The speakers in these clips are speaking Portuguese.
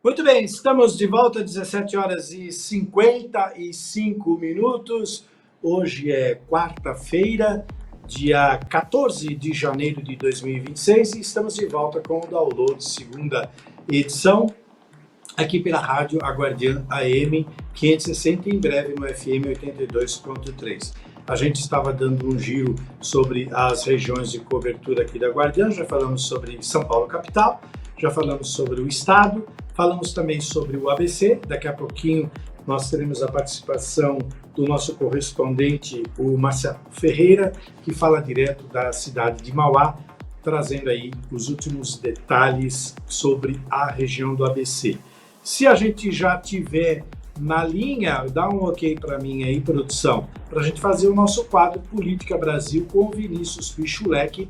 Muito bem, estamos de volta, 17 horas e 55 minutos. Hoje é quarta-feira, dia 14 de janeiro de 2026 e estamos de volta com o Download, segunda edição, aqui pela rádio A Guardiã AM 560 e em breve no FM 82.3. A gente estava dando um giro sobre as regiões de cobertura aqui da Guardiã, já falamos sobre São Paulo capital, já falamos sobre o estado, falamos também sobre o ABC. Daqui a pouquinho nós teremos a participação do nosso correspondente, o Marcelo Ferreira, que fala direto da cidade de Mauá, trazendo aí os últimos detalhes sobre a região do ABC. Se a gente já tiver na linha, dá um ok para mim aí, produção, para a gente fazer o nosso quadro Política Brasil com o Vinícius Pichuleco,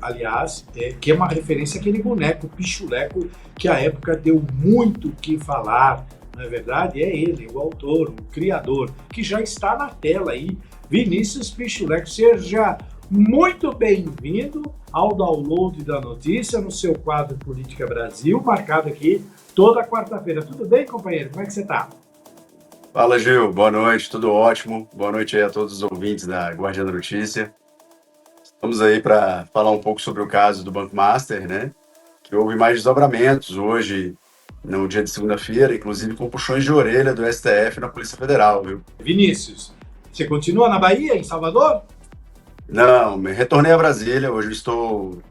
aliás, que é uma referência àquele boneco Pichuleco que à época deu muito o que falar, não é verdade? É ele, o autor, o criador, que já está na tela aí, Vinícius Pichuleco. Seja muito bem-vindo ao download da notícia no seu quadro Política Brasil, marcado aqui toda quarta-feira. Tudo bem, companheiro? Como é que você está? Fala, Gil. Boa noite, tudo ótimo. Boa noite aí a todos os ouvintes da Guardiã da Notícia. Estamos aí para falar um pouco sobre o caso do Banco Master, né? Que houve mais desdobramentos hoje, no dia de segunda-feira, inclusive com puxões de orelha do STF na Polícia Federal, viu? Vinícius, você continua na Bahia, em Salvador? Não, me retornei a Brasília. Hoje eu estou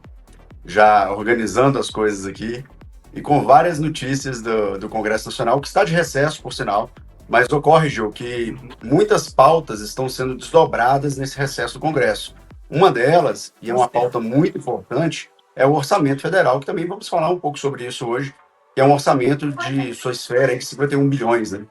já organizando as coisas aqui e com várias notícias do Congresso Nacional, que está de recesso, por sinal. Mas ocorre, Gil, que muitas pautas estão sendo desdobradas nesse recesso do Congresso. Uma delas, e é uma pauta muito importante, é o orçamento federal, que também vamos falar um pouco sobre isso hoje, que é um orçamento de sua esfera aí de 51 bilhões, né?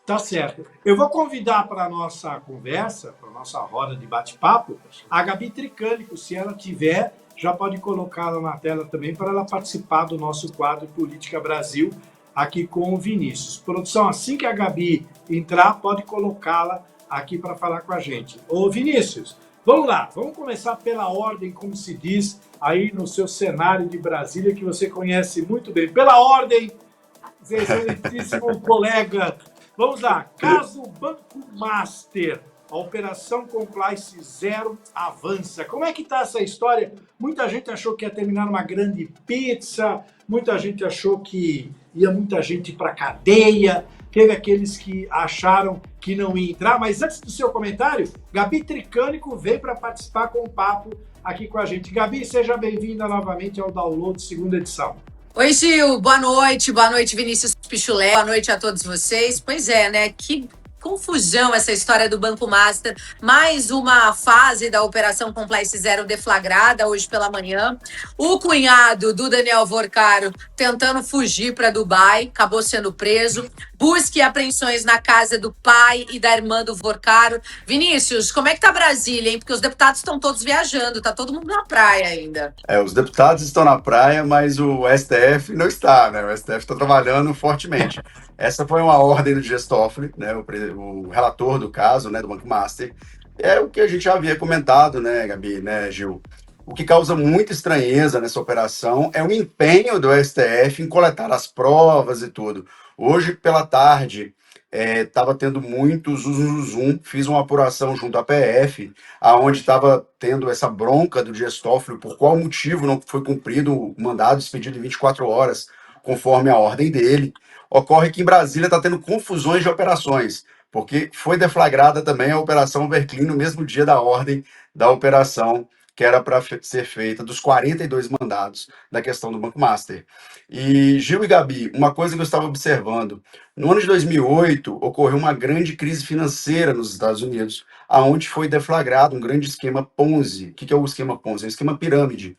Tá certo. Eu vou convidar para a nossa conversa, para a nossa roda de bate-papo, a Gabi Tricânico. Se ela tiver, já pode colocá-la na tela também para ela participar do nosso quadro Política Brasil aqui com o Vinícius. Produção, assim que a Gabi entrar, pode colocá-la aqui para falar com a gente. Ô Vinícius, vamos lá, vamos começar pela ordem, como se diz aí no seu cenário de Brasília, que você conhece muito bem. Pela ordem, excelentíssimo colega. Vamos lá. Caso Banco Master. A Operação Compliance Zero avança. Como é que está essa história? Muita gente achou que ia terminar uma grande pizza, muita gente achou que ia muita gente para cadeia, teve aqueles que acharam que não ia entrar, mas antes do seu comentário, Gabi Tricânico veio para participar com o papo aqui com a gente. Gabi, seja bem-vinda novamente ao Download, segunda edição. Oi, Gil, boa noite, Vinícius Pichulé, boa noite a todos vocês. Pois é, né? Que confusão essa história do Banco Master. Mais uma fase da Operação Compliance Zero deflagrada hoje pela manhã. O cunhado do Daniel Vorcaro tentando fugir para Dubai, acabou sendo preso. Busca e apreensões na casa do pai e da irmã do Vorcaro. Vinícius, como é que tá Brasília, hein? Porque os deputados estão todos viajando, tá todo mundo na praia ainda. Os deputados estão na praia, mas o STF não está, né? O STF está trabalhando fortemente. Essa foi uma ordem do Dias Toffoli, né? O relator do caso, né, do Banco Master. É o que a gente já havia comentado, né, Gabi, né, Gil? O que causa muita estranheza nessa operação é o empenho do STF em coletar as provas e tudo. Hoje, pela tarde, estava tendo muito zum, fiz uma apuração junto à PF, aonde estava tendo essa bronca do Dias Toffoli, por qual motivo não foi cumprido o mandado expedido em 24 horas, conforme a ordem dele. Ocorre que em Brasília está tendo confusões de operações, porque foi deflagrada também a Operação Berlim no mesmo dia da ordem da operação que era para ser feita dos 42 mandados da questão do Banco Master. E, Gil e Gabi, uma coisa que eu estava observando, no ano de 2008 ocorreu uma grande crise financeira nos Estados Unidos, aonde foi deflagrado um grande esquema Ponzi. O que é o esquema Ponzi? É um esquema pirâmide,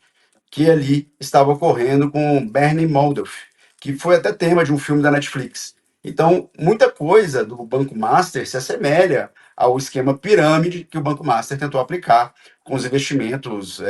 que ali estava ocorrendo com Bernie Madoff, que foi até tema de um filme da Netflix. Então, muita coisa do Banco Master se assemelha ao esquema pirâmide que o Banco Master tentou aplicar com os investimentos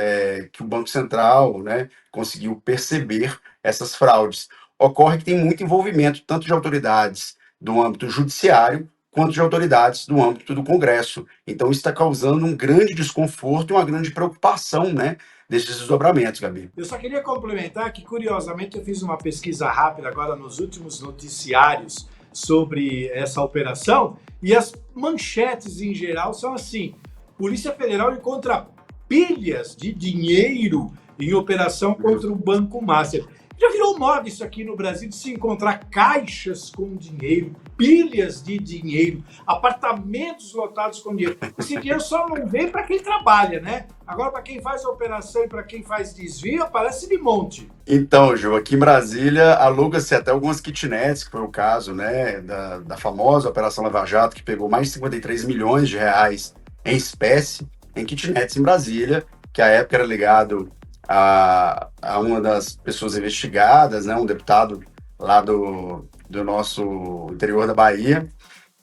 que o Banco Central, né, conseguiu perceber essas fraudes. Ocorre que tem muito envolvimento, tanto de autoridades do âmbito judiciário, quanto de autoridades do âmbito do Congresso. Então, isso está causando um grande desconforto e uma grande preocupação, né, desses desdobramentos, Gabi. Eu só queria complementar que, curiosamente, eu fiz uma pesquisa rápida agora nos últimos noticiários sobre essa operação e as manchetes em geral são assim: Polícia Federal encontra pilhas de dinheiro em operação contra o Banco Master. Já virou moda isso aqui no Brasil de se encontrar caixas com dinheiro, pilhas de dinheiro, apartamentos lotados com dinheiro. Esse dinheiro só não vem para quem trabalha, né? Agora, para quem faz a operação e para quem faz desvio, aparece de monte. Então, Ju, aqui em Brasília aluga-se até algumas kitnets, que foi o caso, né, da famosa Operação Lava Jato, que pegou mais de 53 milhões de reais em espécie em kitnets em Brasília, que à época era ligado a uma das pessoas investigadas, né, um deputado lá do nosso interior da Bahia.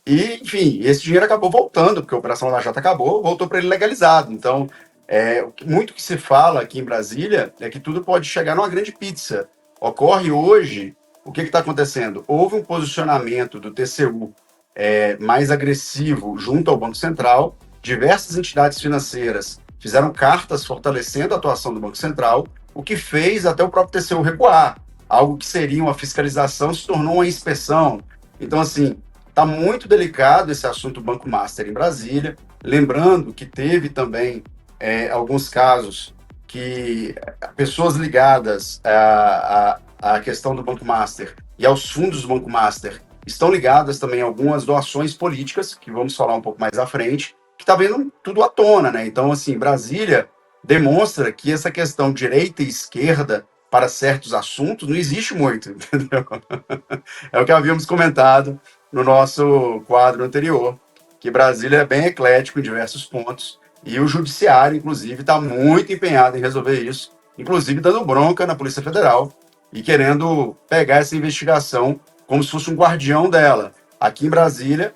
E, enfim, esse dinheiro acabou voltando, porque a Operação Lava Jato acabou, voltou para ele legalizado. Então, muito que se fala aqui em Brasília é que tudo pode chegar numa grande pizza. Ocorre hoje, o que está acontecendo? Houve um posicionamento do TCU mais agressivo junto ao Banco Central, diversas entidades financeiras fizeram cartas fortalecendo a atuação do Banco Central, o que fez até o próprio TCU recuar. Algo que seria uma fiscalização se tornou uma inspeção. Então, assim, está muito delicado esse assunto Banco Master em Brasília. Lembrando que teve também alguns casos que pessoas ligadas à questão do Banco Master e aos fundos do Banco Master estão ligadas também a algumas doações políticas, que vamos falar um pouco mais à frente, que está vendo tudo à tona, né? Então, assim, Brasília demonstra que essa questão direita e esquerda para certos assuntos não existe muito, entendeu? É o que havíamos comentado no nosso quadro anterior, que Brasília é bem eclético em diversos pontos, e o judiciário, inclusive, está muito empenhado em resolver isso, inclusive dando bronca na Polícia Federal e querendo pegar essa investigação como se fosse um guardião dela. Aqui em Brasília,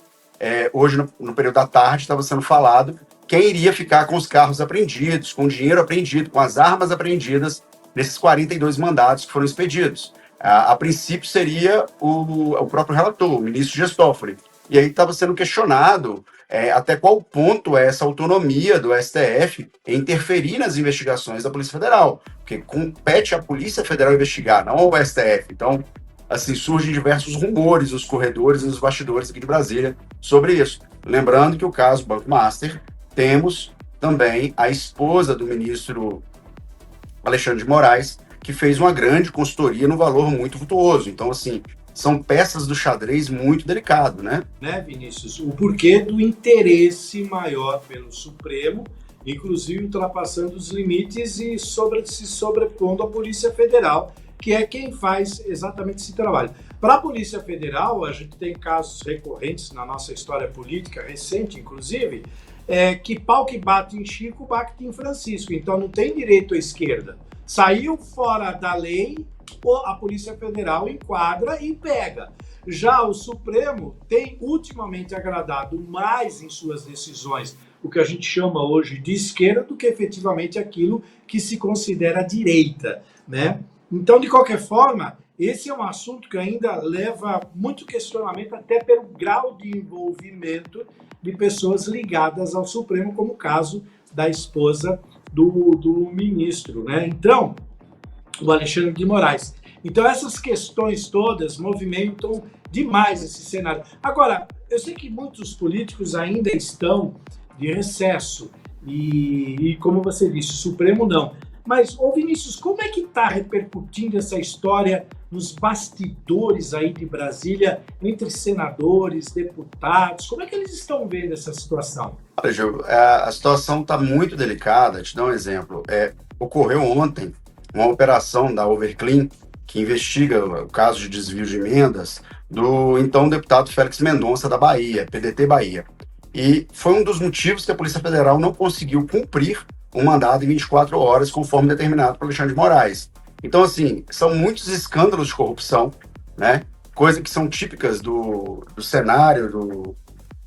hoje, no período da tarde, estava sendo falado quem iria ficar com os carros apreendidos, com o dinheiro apreendido, com as armas apreendidas nesses 42 mandados que foram expedidos. A princípio seria o próprio relator, o ministro Dias Toffoli. E aí estava sendo questionado até qual ponto é essa autonomia do STF em interferir nas investigações da Polícia Federal, porque compete à Polícia Federal investigar, não ao STF. Então, assim, surgem diversos rumores nos corredores e nos bastidores aqui de Brasília sobre isso. Lembrando que o caso Banco Master, temos também a esposa do ministro Alexandre de Moraes, que fez uma grande consultoria no valor muito vultuoso. Então, assim, são peças do xadrez muito delicado, né? Né, Vinícius? O porquê do interesse maior pelo Supremo, inclusive ultrapassando os limites e se sobrepondo à Polícia Federal, que é quem faz exatamente esse trabalho. Para a Polícia Federal, a gente tem casos recorrentes na nossa história política, recente inclusive, que pau que bate em Chico, bate em Francisco. Então não tem direito à esquerda. Saiu fora da lei, a Polícia Federal enquadra e pega. Já o Supremo tem ultimamente agradado mais em suas decisões o que a gente chama hoje de esquerda do que efetivamente aquilo que se considera direita, né? Então, de qualquer forma, esse é um assunto que ainda leva muito questionamento até pelo grau de envolvimento de pessoas ligadas ao Supremo, como o caso da esposa do ministro, né? Então, o Alexandre de Moraes. Então, essas questões todas movimentam demais esse cenário. Agora, eu sei que muitos políticos ainda estão de recesso e como você disse, o Supremo não. Mas, ô Vinícius, como é que está repercutindo essa história nos bastidores aí de Brasília, entre senadores, deputados? Como é que eles estão vendo essa situação? Olha, Gil, a situação está muito delicada. Te dar um exemplo. Ocorreu ontem uma operação da Overclean, que investiga o caso de desvio de emendas do então deputado Félix Mendonça da Bahia, PDT Bahia. E foi um dos motivos que a Polícia Federal não conseguiu cumprir um mandado em 24 horas, conforme determinado por Alexandre de Moraes. Então, assim, são muitos escândalos de corrupção, né? Coisas que são típicas do cenário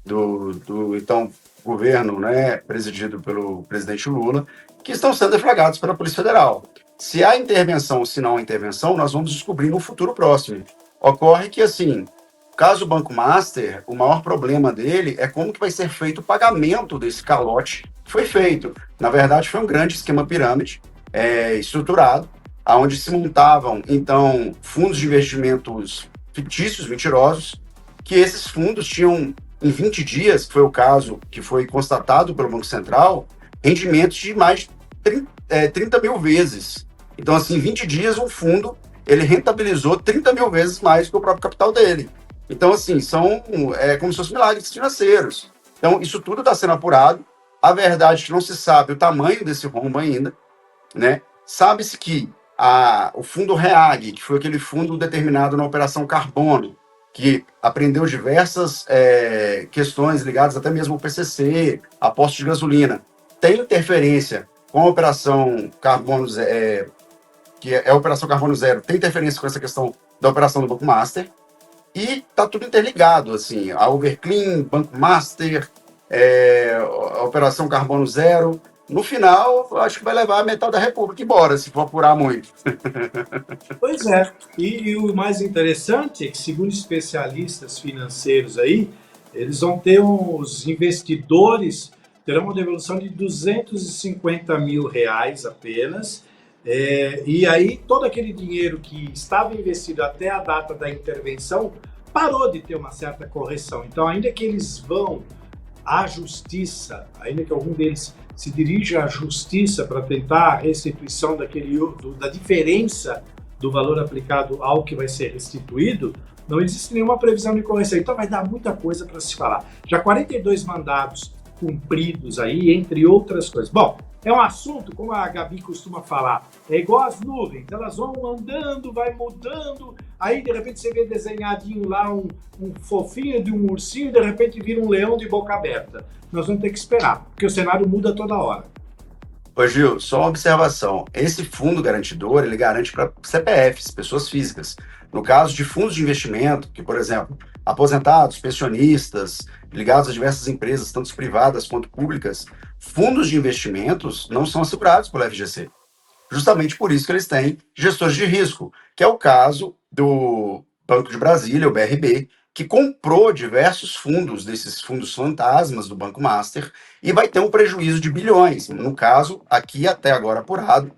do então governo, né, presidido pelo presidente Lula, que estão sendo deflagrados pela Polícia Federal. Se há intervenção ou se não há intervenção, nós vamos descobrir no futuro próximo. Ocorre que, assim, O caso do Banco Master, o maior problema dele é como que vai ser feito o pagamento desse calote que foi feito. Na verdade, foi um grande esquema pirâmide estruturado, onde se montavam, então, fundos de investimentos fictícios, mentirosos, que esses fundos tinham, em 20 dias, que foi o caso que foi constatado pelo Banco Central, rendimentos de mais de 30 mil vezes. Então, assim, em 20 dias, um fundo, ele rentabilizou 30 mil vezes mais que o próprio capital dele. Então, assim, são como se fossem milagres financeiros. Então, isso tudo está sendo apurado. A verdade é que não se sabe o tamanho desse rombo ainda, né? Sabe-se que o fundo REAG, que foi aquele fundo determinado na Operação Carbono, que apreendeu diversas questões ligadas até mesmo ao PCC, a postos de gasolina, tem interferência com a Operação Carbono, que é a Operação Carbono Zero, tem interferência com essa questão da operação do Banco Master, e tá tudo interligado, assim, a Overclean, Banco Master, a Operação Carbono Zero. No final, acho que vai levar a metade da República embora, se for apurar muito. Pois é, e o mais interessante é que, segundo especialistas financeiros aí, eles vão ter os investidores terão uma devolução de R$250 mil apenas, e aí todo aquele dinheiro que estava investido até a data da intervenção parou de ter uma certa correção. Então, ainda que eles vão à justiça, ainda que algum deles se dirija à justiça para tentar a restituição da diferença do valor aplicado ao que vai ser restituído, não existe nenhuma previsão de correção. Então vai dar muita coisa para se falar. Já 42 mandados cumpridos aí, entre outras coisas. Bom, é um assunto, como a Gabi costuma falar, é igual as nuvens, elas vão andando, vai mudando, aí de repente você vê desenhadinho lá um fofinho de um ursinho e de repente vira um leão de boca aberta. Nós vamos ter que esperar, porque o cenário muda toda hora. Ô Gil, só uma observação. Esse fundo garantidor, ele garante para CPFs, pessoas físicas. No caso de fundos de investimento, que, por exemplo, aposentados, pensionistas, ligados a diversas empresas, tanto privadas quanto públicas, fundos de investimentos não são assegurados pelo FGC. Justamente por isso que eles têm gestores de risco, que é o caso do Banco de Brasília, o BRB, que comprou diversos fundos, desses fundos fantasmas do Banco Master, e vai ter um prejuízo de bilhões. No caso, aqui até agora apurado,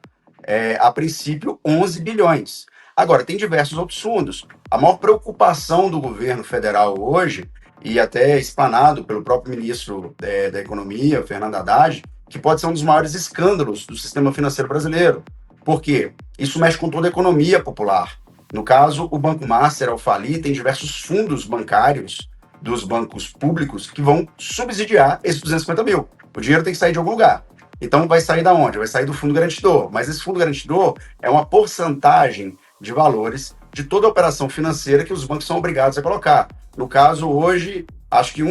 a princípio 11 bilhões. Agora, tem diversos outros fundos. A maior preocupação do governo federal hoje, e até explanado pelo próprio ministro da Economia, Fernando Haddad, que pode ser um dos maiores escândalos do sistema financeiro brasileiro. Por quê? Isso mexe com toda a economia popular. No caso, o Banco Master, ao falir, tem diversos fundos bancários dos bancos públicos que vão subsidiar esses 250 mil. O dinheiro tem que sair de algum lugar. Então, vai sair da onde? Vai sair do fundo garantidor. Mas esse fundo garantidor é uma porcentagem de valores de toda a operação financeira que os bancos são obrigados a colocar. No caso, hoje, acho que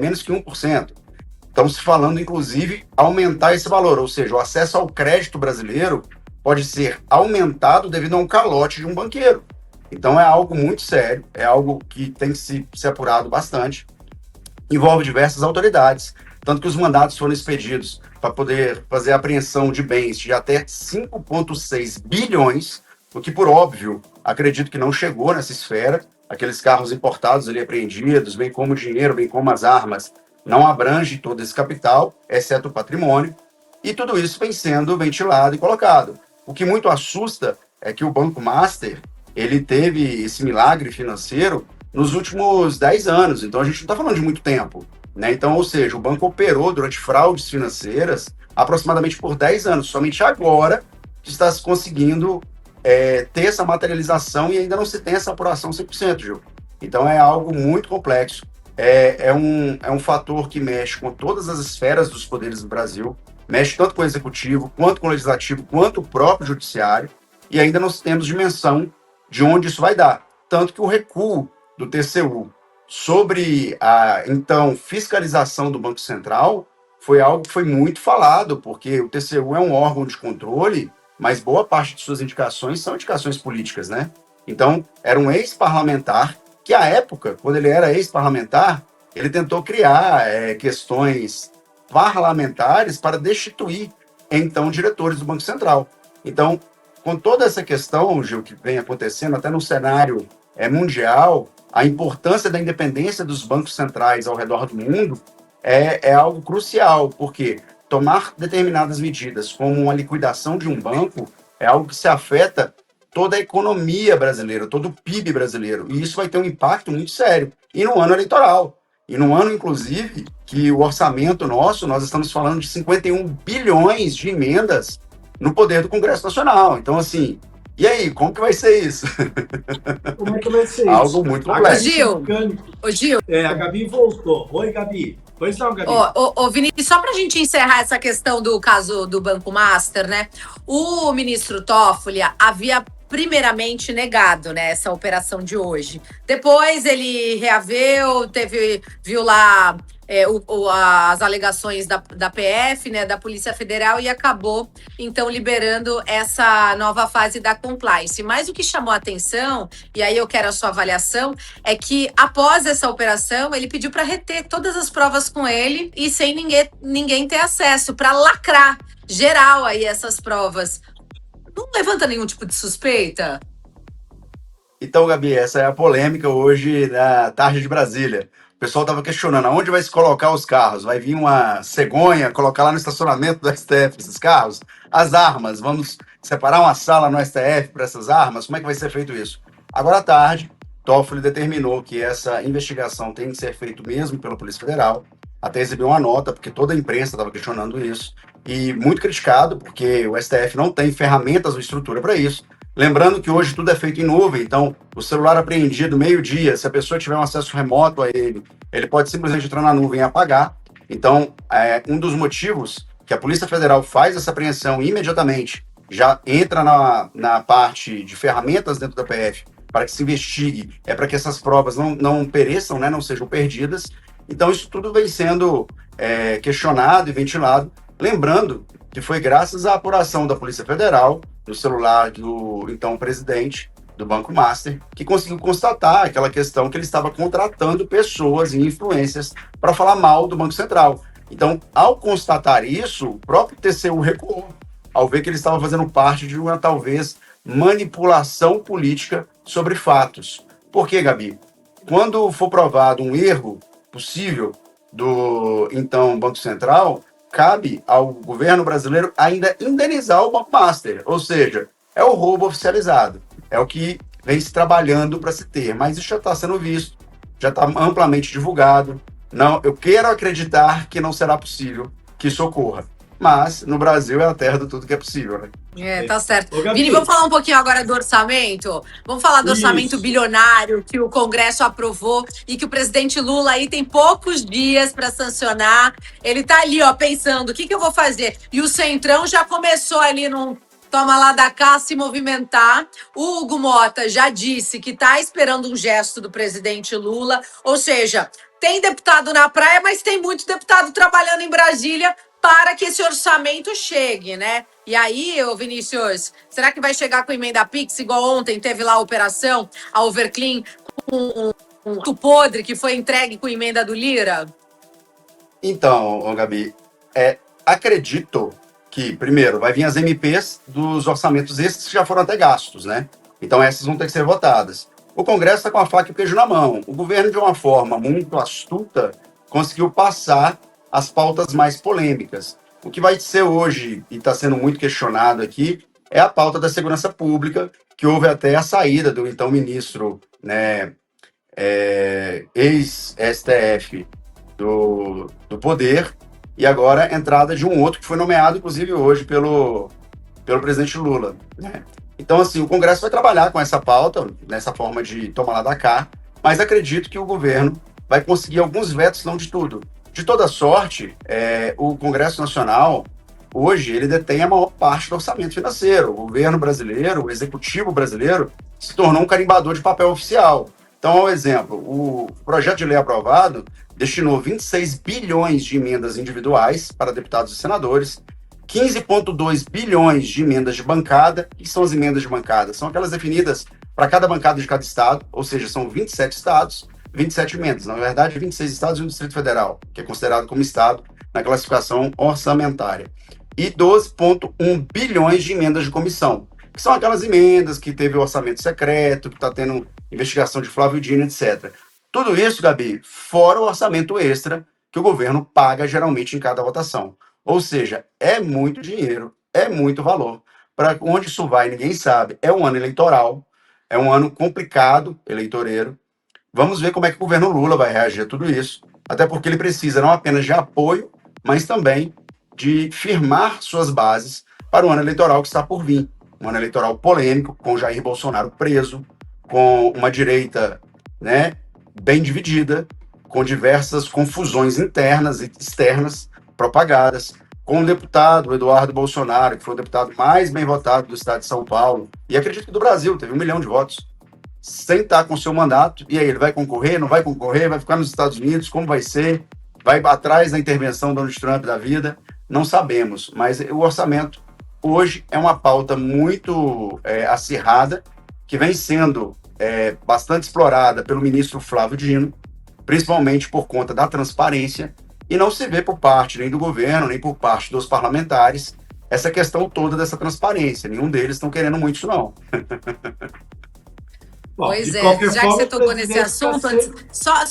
menos que 1%. Estamos falando, inclusive, aumentar esse valor, ou seja, o acesso ao crédito brasileiro pode ser aumentado devido a um calote de um banqueiro. Então é algo muito sério, é algo que tem que ser apurado bastante, envolve diversas autoridades, tanto que os mandados foram expedidos para poder fazer a apreensão de bens de até 5,6 bilhões, o que, por óbvio, acredito que não chegou nessa esfera. Aqueles carros importados ali apreendidos, bem como o dinheiro, bem como as armas, não abrange todo esse capital, exceto o patrimônio, e tudo isso vem sendo ventilado e colocado. O que muito assusta é que o Banco Master, ele teve esse milagre financeiro nos últimos 10 anos, então a gente não está falando de muito tempo, né? Então, ou seja, o banco operou durante fraudes financeiras aproximadamente por 10 anos, somente agora que está se conseguindo ter essa materialização e ainda não se tem essa apuração 100%, Gil. Então é algo muito complexo, é um fator que mexe com todas as esferas dos poderes do Brasil, mexe tanto com o executivo, quanto com o legislativo, quanto o próprio judiciário, e ainda não temos dimensão de onde isso vai dar. Tanto que o recuo do TCU sobre a, então, fiscalização do Banco Central foi algo que foi muito falado, porque o TCU é um órgão de controle, mas boa parte de suas indicações são indicações políticas, né? Então, era um ex-parlamentar que, à época, quando ele era ex-parlamentar, ele tentou criar questões parlamentares para destituir, então, diretores do Banco Central. Então, com toda essa questão, Gil, que vem acontecendo até no cenário mundial, a importância da independência dos bancos centrais ao redor do mundo é algo crucial, porque tomar determinadas medidas, como uma liquidação de um banco, é algo que se afeta toda a economia brasileira, todo o PIB brasileiro, e isso vai ter um impacto muito sério, e no ano eleitoral, e no ano, inclusive, que o orçamento nosso, nós estamos falando de 51 bilhões de emendas no poder do Congresso Nacional. Então, assim, e aí, como que vai ser isso? Como é que vai ser isso? Algo muito complexo. Ô, Gil. A Gabi voltou. Oi, Gabi. Pois não, Gabi. Ô, Vinícius, só para a gente encerrar essa questão do caso do Banco Master, né? O ministro Toffoli havia primeiramente negado, né, essa operação de hoje. Depois ele reaveu, viu lá as alegações da PF, né, da Polícia Federal, e acabou, então, liberando essa nova fase da compliance. Mas o que chamou a atenção, e aí eu quero a sua avaliação, é que após essa operação, ele pediu para reter todas as provas com ele e sem ninguém ter acesso, para lacrar geral aí essas provas. Não levanta nenhum tipo de suspeita? Então, Gabi, essa é a polêmica hoje na tarde de Brasília. O pessoal estava questionando aonde vai se colocar os carros. Vai vir uma cegonha, colocar lá no estacionamento do STF esses carros? As armas, vamos separar uma sala no STF para essas armas? Como é que vai ser feito isso? Agora à tarde, Toffoli determinou que essa investigação tem que ser feita mesmo pela Polícia Federal. Até exibiu uma nota, porque toda a imprensa estava questionando isso. E muito criticado, porque o STF não tem ferramentas ou estrutura para isso. Lembrando que hoje tudo é feito em nuvem, então o celular apreendido meio-dia, se a pessoa tiver um acesso remoto a ele, ele pode simplesmente entrar na nuvem e apagar. Então, um dos motivos que a Polícia Federal faz essa apreensão imediatamente, já entra na parte de ferramentas dentro da PF para que se investigue, é para que essas provas não pereçam, né, não sejam perdidas. Então, isso tudo vem sendo questionado e ventilado. Lembrando que foi graças à apuração da Polícia Federal, no celular do então presidente do Banco Master, que conseguiu constatar aquela questão que ele estava contratando pessoas e influências para falar mal do Banco Central. Então, ao constatar isso, o próprio TCU recuou, ao ver que ele estava fazendo parte de uma, talvez, manipulação política sobre fatos. Por quê, Gabi? Quando for provado um erro possível do, então, Banco Central, cabe ao governo brasileiro ainda indenizar o Banco Master, ou seja, é o roubo oficializado, é o que vem se trabalhando para se ter, mas isso já está sendo visto, já está amplamente divulgado. Não, eu quero acreditar que não será possível que isso ocorra, mas no Brasil é a terra do tudo que é possível, né? Tá certo. Vini, vamos falar um pouquinho agora do orçamento? Vamos falar do orçamento bilionário que o Congresso aprovou e que o presidente Lula aí tem poucos dias para sancionar. Ele tá ali, ó, pensando, o que eu vou fazer? E o Centrão já começou ali num toma lá da cá se movimentar. O Hugo Mota já disse que tá esperando um gesto do presidente Lula, ou seja, tem deputado na praia, mas tem muito deputado trabalhando em Brasília para que esse orçamento chegue, né? E aí, ô Vinícius, será que vai chegar com emenda Pix, igual ontem teve lá a operação, a Overclean, com um podre que foi entregue com emenda do Lira? Então, Gabi, acredito que, primeiro, vai vir as MPs dos orçamentos esses que já foram até gastos, né? Então essas vão ter que ser votadas. O Congresso está com a faca e o queijo na mão. O governo, de uma forma muito astuta, conseguiu passar as pautas mais polêmicas. O que vai ser hoje, e está sendo muito questionado aqui, é a pauta da segurança pública, que houve até a saída do então ministro, né, ex-STF do Poder, e agora a entrada de um outro que foi nomeado, inclusive, hoje pelo presidente Lula, né? Então, assim, o Congresso vai trabalhar com essa pauta, nessa forma de tomar lá da cá, mas acredito que o governo vai conseguir alguns vetos, não de tudo. De toda sorte, o Congresso Nacional, hoje, ele detém a maior parte do orçamento financeiro. O governo brasileiro, o executivo brasileiro, se tornou um carimbador de papel oficial. Então, ao exemplo, o projeto de lei aprovado destinou 26 bilhões de emendas individuais para deputados e senadores, 15,2 bilhões de emendas de bancada. O que são as emendas de bancada? São aquelas definidas para cada bancada de cada estado, ou seja, são 27 estados, 27 emendas. Na verdade, 26 estados e um Distrito Federal, que é considerado como estado na classificação orçamentária. E 12,1 bilhões de emendas de comissão. que são aquelas emendas que teve o orçamento secreto, que está tendo investigação de Flávio Dino, etc. Tudo isso, Gabi, fora o orçamento extra que o governo paga geralmente em cada votação. Ou seja, é muito dinheiro, é muito valor. Para onde isso vai, ninguém sabe. É um ano eleitoral, é um ano complicado, eleitoreiro. Vamos ver como é que o governo Lula vai reagir a tudo isso, até porque ele precisa não apenas de apoio, mas também de firmar suas bases para o ano eleitoral que está por vir. Um ano eleitoral polêmico, com Jair Bolsonaro preso, com uma direita, né, bem dividida, com diversas confusões internas e externas propagadas, com o deputado Eduardo Bolsonaro, que foi o deputado mais bem votado do estado de São Paulo, e acredito que do Brasil, teve 1 milhão de votos, sem estar com seu mandato. E aí, ele vai concorrer, não vai concorrer, vai ficar nos Estados Unidos, como vai ser? Vai atrás da intervenção do Donald Trump da vida? Não sabemos, mas o orçamento hoje é uma pauta muito acirrada, que vem sendo bastante explorada pelo ministro Flávio Dino, principalmente por conta da transparência, e não se vê por parte nem do governo, nem por parte dos parlamentares, essa questão toda dessa transparência. Nenhum deles estão querendo muito isso, não. Bom, Pois de é, qualquer já que forma, você o tocou nesse presidente está assunto, sendo... só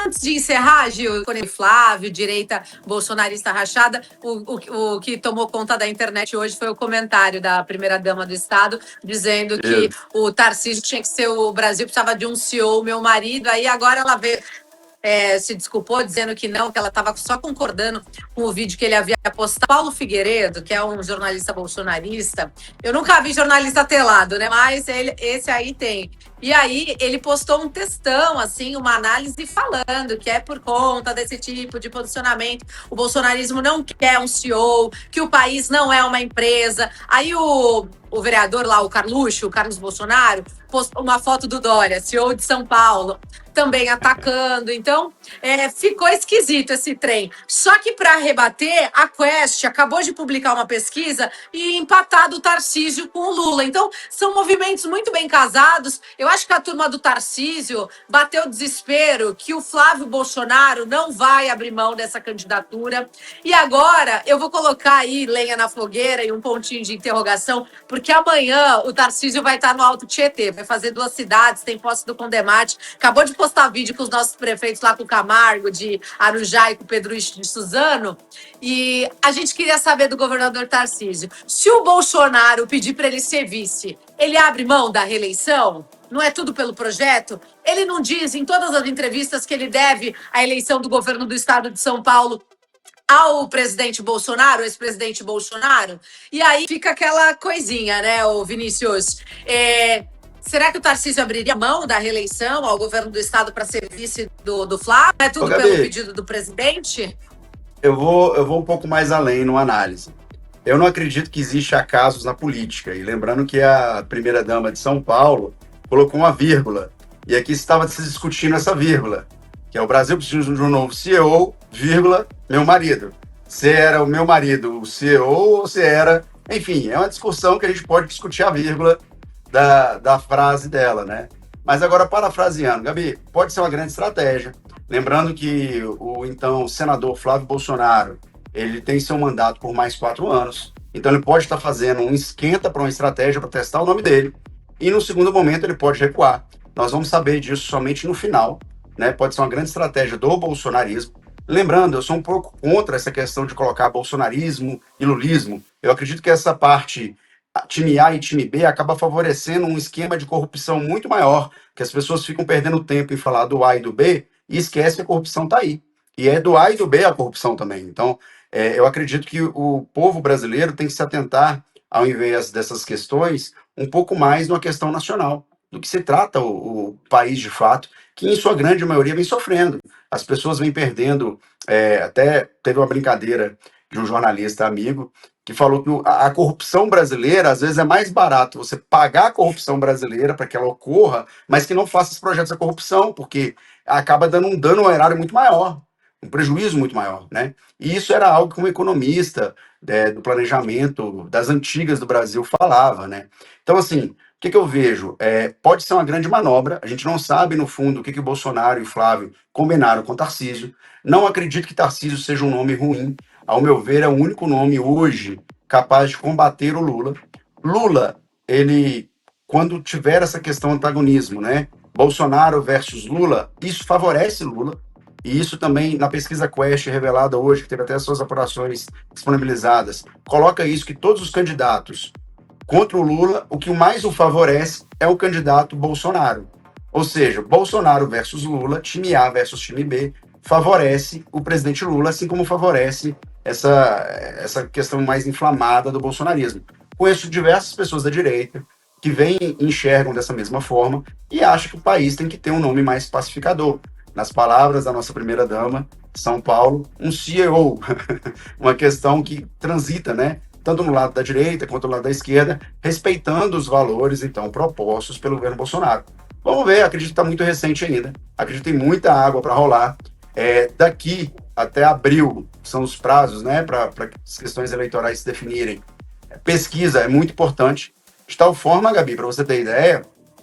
antes de encerrar, Gil, com o Flávio, direita bolsonarista rachada, o que tomou conta da internet hoje foi o comentário da primeira-dama do Estado, dizendo que Isso. o Tarcísio tinha que ser o Brasil, precisava de um CEO, meu marido, aí agora ela veio. Se desculpou dizendo que não, que ela estava só concordando com o vídeo que ele havia postado. Paulo Figueiredo, que é um jornalista bolsonarista, eu nunca vi jornalista telado, né? Mas esse aí tem. E aí ele postou um textão, assim, uma análise falando que é por conta desse tipo de posicionamento. O bolsonarismo não quer um CEO, que o país não é uma empresa. Aí o vereador lá, o Carlos Bolsonaro, postou uma foto do Dória, CEO de São Paulo, também atacando. Então, ficou esquisito esse trem. Só que para rebater, a Quest acabou de publicar uma pesquisa e empatado o Tarcísio com o Lula. Então, são movimentos muito bem casados. Eu acho que a turma do Tarcísio bateu desespero que o Flávio Bolsonaro não vai abrir mão dessa candidatura. E agora, eu vou colocar aí lenha na fogueira e um pontinho de interrogação, porque amanhã o Tarcísio vai estar no Alto Tietê, vai fazer 2 cidades, tem Posse do Condemate, acabou de postar vídeo com os nossos prefeitos lá, com o Camargo, de Arujá, e com o Pedro Ixo de Suzano, e a gente queria saber do governador Tarcísio, se o Bolsonaro pedir para ele ser vice, ele abre mão da reeleição? Não é tudo pelo projeto? Ele não diz em todas as entrevistas que ele deve a eleição do governo do estado de São Paulo ao presidente Bolsonaro, ex-presidente Bolsonaro? E aí fica aquela coisinha, né, ô Vinícius? Será que o Tarcísio abriria mão da reeleição ao governo do estado para ser vice do Flávio? É tudo Gabi, pelo pedido do presidente? eu vou um pouco mais além no análise. Eu não acredito que existe acasos na política. E lembrando que a primeira-dama de São Paulo colocou uma vírgula. E aqui estava se discutindo essa vírgula, que é: o Brasil precisa de um novo CEO, vírgula, meu marido. Se era o meu marido o CEO ou se era... Enfim, é uma discussão que a gente pode discutir a vírgula da frase dela, né? Mas agora, parafraseando, Gabi, pode ser uma grande estratégia. Lembrando que o então senador Flávio Bolsonaro, ele tem seu mandato por mais 4 anos, então ele pode estar fazendo um esquenta para uma estratégia para testar o nome dele, e no segundo momento ele pode recuar. Nós vamos saber disso somente no final, né? Pode ser uma grande estratégia do bolsonarismo. Lembrando, eu sou um pouco contra essa questão de colocar bolsonarismo e lulismo. Eu acredito que essa parte, time A e time B, acaba favorecendo um esquema de corrupção muito maior, que as pessoas ficam perdendo tempo em falar do A e do B e esquecem que a corrupção está aí. E é do A e do B a corrupção também. Então, eu acredito que o povo brasileiro tem que se atentar, ao invés dessas questões, um pouco mais numa questão nacional, do que se trata o país de fato, que em sua grande maioria vem sofrendo. As pessoas vêm perdendo. Até teve uma brincadeira de um jornalista amigo que falou que a corrupção brasileira, às vezes, é mais barato você pagar a corrupção brasileira para que ela ocorra, mas que não faça os projetos da corrupção, porque acaba dando um dano ao erário muito maior, um prejuízo muito maior, né? E isso era algo que um economista do planejamento das antigas do Brasil falava, né? Então, assim, o que eu vejo? Pode ser uma grande manobra, a gente não sabe, no fundo, o que o Bolsonaro e o Flávio combinaram com Tarcísio. Não acredito que Tarcísio seja um nome ruim. Ao meu ver, é o único nome hoje capaz de combater o Lula. Lula ele, quando tiver essa questão antagonismo, né? Bolsonaro versus Lula, isso favorece Lula, e isso também, na pesquisa Quest revelada hoje, que teve até as suas apurações disponibilizadas, coloca isso, que todos os candidatos contra o Lula, o que mais o favorece é o candidato Bolsonaro. Ou seja, Bolsonaro versus Lula, time A versus time B, favorece o presidente Lula, assim como favorece essa questão mais inflamada do bolsonarismo. Conheço diversas pessoas da direita que enxergam dessa mesma forma e acham que o país tem que ter um nome mais pacificador. Nas palavras da nossa primeira-dama, São Paulo, um CEO, uma questão que transita, né? Tanto no lado da direita quanto no lado da esquerda, respeitando os valores, então, propostos pelo governo Bolsonaro. Vamos ver, acredito que está muito recente ainda, acredito que tem muita água para rolar. Daqui até abril, são os prazos, né, para as questões eleitorais se definirem. Pesquisa é muito importante, de tal forma, Gabi, para você ter ideia,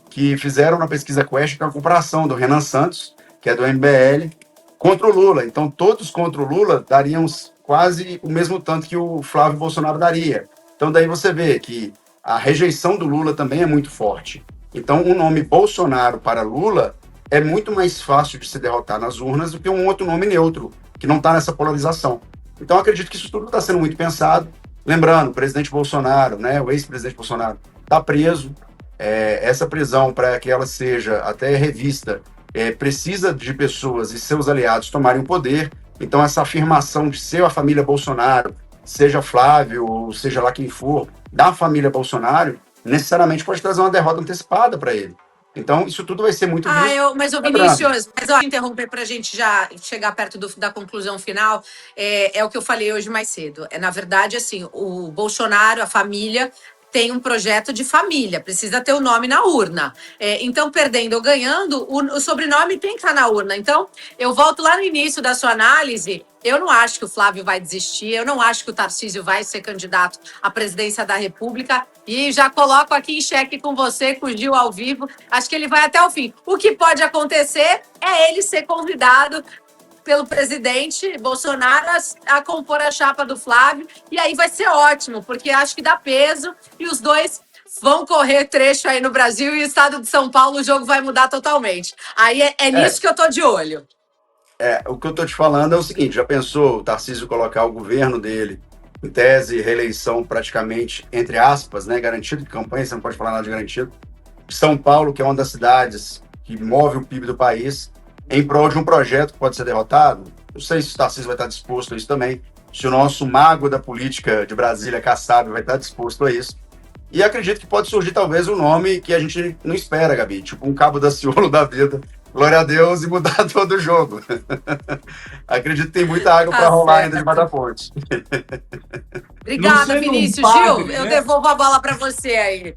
que fizeram na pesquisa Quest uma comparação do Renan Santos, que é do MBL, contra o Lula. Então, todos contra o Lula dariam quase o mesmo tanto que o Flávio Bolsonaro daria. Então, daí você vê que a rejeição do Lula também é muito forte. Então, o nome Bolsonaro para Lula é muito mais fácil de se derrotar nas urnas do que um outro nome neutro, que não está nessa polarização. Então, acredito que isso tudo está sendo muito pensado. Lembrando, o presidente Bolsonaro, né, o ex-presidente Bolsonaro, está preso. Essa prisão, para que ela seja até revista, precisa de pessoas e seus aliados tomarem o poder. Então, essa afirmação de ser a família Bolsonaro, seja Flávio, ou seja lá quem for, da família Bolsonaro, necessariamente pode trazer uma derrota antecipada para ele. Então, isso tudo vai ser muito visto. Mas, Vinícius, interromper para a gente já chegar perto da conclusão final, é o que eu falei hoje mais cedo. Na verdade, assim, o Bolsonaro, a família, tem um projeto de família, precisa ter o nome na urna. Então, perdendo ou ganhando, o sobrenome tem que estar na urna. Então, eu volto lá no início da sua análise. Eu não acho que o Flávio vai desistir, eu não acho que o Tarcísio vai ser candidato à presidência da República, e já coloco aqui em xeque com você, com o Gil ao vivo, acho que ele vai até o fim. O que pode acontecer é ele ser convidado pelo presidente Bolsonaro a compor a chapa do Flávio, e aí vai ser ótimo, porque acho que dá peso, e os dois vão correr trecho aí no Brasil, e o estado de São Paulo o jogo vai mudar totalmente. Aí é nisso que eu tô de olho. O que eu estou te falando é o seguinte, já pensou o Tarcísio colocar o governo dele, em tese, reeleição praticamente, entre aspas, né, garantido, que campanha você não pode falar nada de garantido, São Paulo, que é uma das cidades que move o PIB do país, em prol de um projeto que pode ser derrotado? Não sei se o Tarcísio vai estar disposto a isso também, se o nosso mago da política de Brasília, Kassab, vai estar disposto a isso. E acredito que pode surgir talvez um nome que a gente não espera, Gabi, tipo um Cabo Daciolo da vida, glória a Deus, e mudar todo o jogo. Acredito que tem muita água para rolar ainda de da ponte. Obrigada, Vinícius. Padre, Gil, né? Eu devolvo a bola para você aí.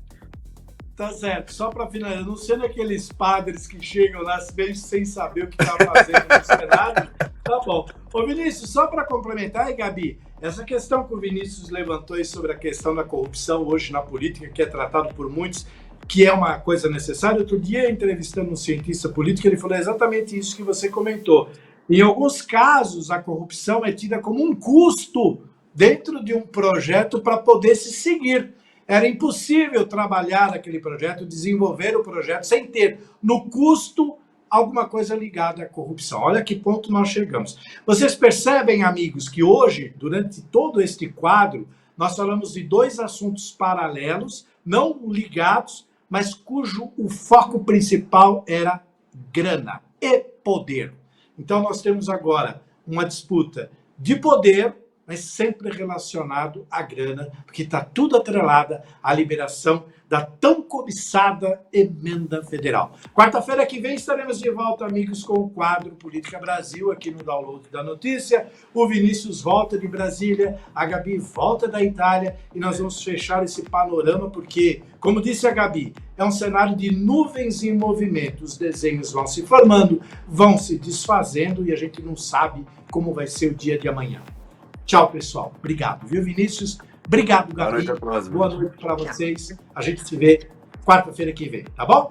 Tá certo. Só para finalizar, não sendo aqueles padres que chegam lá sem saber o que tá fazendo no Senado, tá bom. Ô, Vinícius, só para complementar, e Gabi, essa questão que o Vinícius levantou aí sobre a questão da corrupção hoje na política, que é tratado por muitos, que é uma coisa necessária. Outro dia, entrevistando um cientista político, ele falou exatamente isso que você comentou. Em alguns casos, a corrupção é tida como um custo dentro de um projeto para poder se seguir. Era impossível trabalhar aquele projeto, desenvolver o projeto, sem ter no custo alguma coisa ligada à corrupção. Olha que ponto nós chegamos. Vocês percebem, amigos, que hoje, durante todo este quadro, nós falamos de dois assuntos paralelos, não ligados, mas cujo o foco principal era grana e poder. Então nós temos agora uma disputa de poder, mas sempre relacionado à grana, porque está tudo atrelada à liberação da tão cobiçada emenda federal. Quarta-feira que vem estaremos de volta, amigos, com o quadro Política Brasil, aqui no Download da Notícia. O Vinícius volta de Brasília, a Gabi volta da Itália, e nós vamos fechar esse panorama, porque, como disse a Gabi, é um cenário de nuvens em movimento. Os desenhos vão se formando, vão se desfazendo, e a gente não sabe como vai ser o dia de amanhã. Tchau, pessoal. Obrigado, viu, Vinícius? Obrigado, Gabi. Boa noite para vocês. A gente se vê quarta-feira que vem, tá bom?